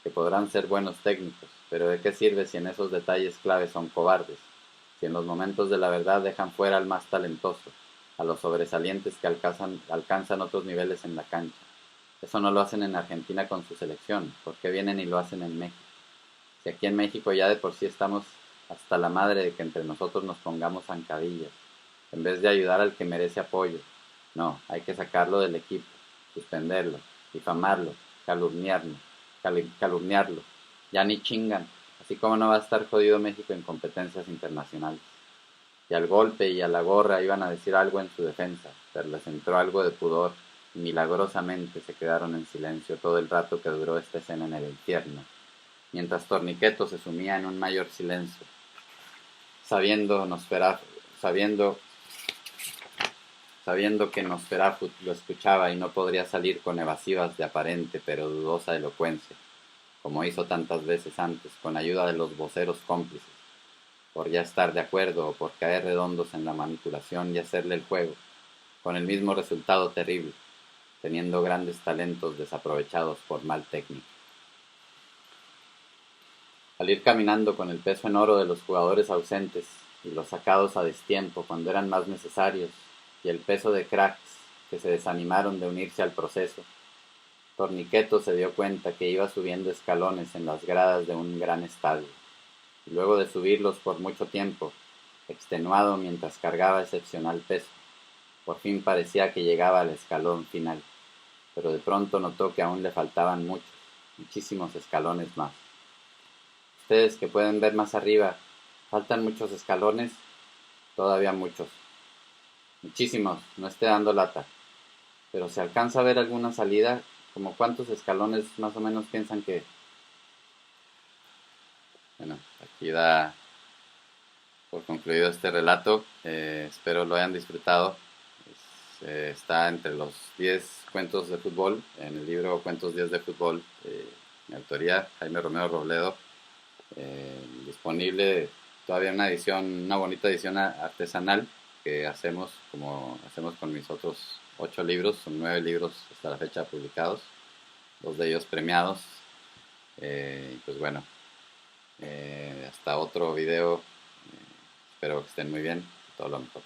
que podrán ser buenos técnicos, pero ¿de qué sirve si en esos detalles claves son cobardes? Si en los momentos de la verdad dejan fuera al más talentoso, a los sobresalientes que alcanzan otros niveles en la cancha. Eso no lo hacen en Argentina con su selección, ¿por qué vienen y lo hacen en México? Si aquí en México ya de por sí estamos hasta la madre de que entre nosotros nos pongamos zancadillas, en vez de ayudar al que merece apoyo. No, hay que sacarlo del equipo, suspenderlo, difamarlo, calumniarlo. Ya ni chingan, así como no va a estar jodido México en competencias internacionales. Y al golpe y a la gorra iban a decir algo en su defensa, pero les entró algo de pudor y milagrosamente se quedaron en silencio todo el rato que duró esta escena en el infierno, mientras Torniqueto se sumía en un mayor silencio, sabiendo que Nosferatu lo escuchaba y no podría salir con evasivas de aparente pero dudosa elocuencia, como hizo tantas veces antes, con ayuda de los voceros cómplices, por ya estar de acuerdo o por caer redondos en la manipulación y hacerle el juego, con el mismo resultado terrible, teniendo grandes talentos desaprovechados por mal técnico. Al ir caminando con el peso en oro de los jugadores ausentes y los sacados a destiempo cuando eran más necesarios, y el peso de cracks que se desanimaron de unirse al proceso, Torniqueto se dio cuenta que iba subiendo escalones en las gradas de un gran estadio, y luego de subirlos por mucho tiempo, extenuado mientras cargaba excepcional peso, por fin parecía que llegaba al escalón final, pero de pronto notó que aún le faltaban muchísimos escalones más. Ustedes que pueden ver más arriba, faltan muchos escalones, todavía muchos. Muchísimos, no esté dando lata. Pero se alcanza a ver alguna salida, como cuántos escalones más o menos piensan que... Bueno, aquí da por concluido este relato. Espero lo hayan disfrutado. Está entre los 10 cuentos de fútbol, en el libro Cuentos 10 de fútbol, mi autoría, Jaime Romero Robledo. Disponible todavía una bonita edición artesanal que hacemos como hacemos con mis otros 8 libros, son 9 libros hasta la fecha publicados, 2 de ellos premiados. Pues bueno, hasta otro video, espero que estén muy bien, todo lo mejor.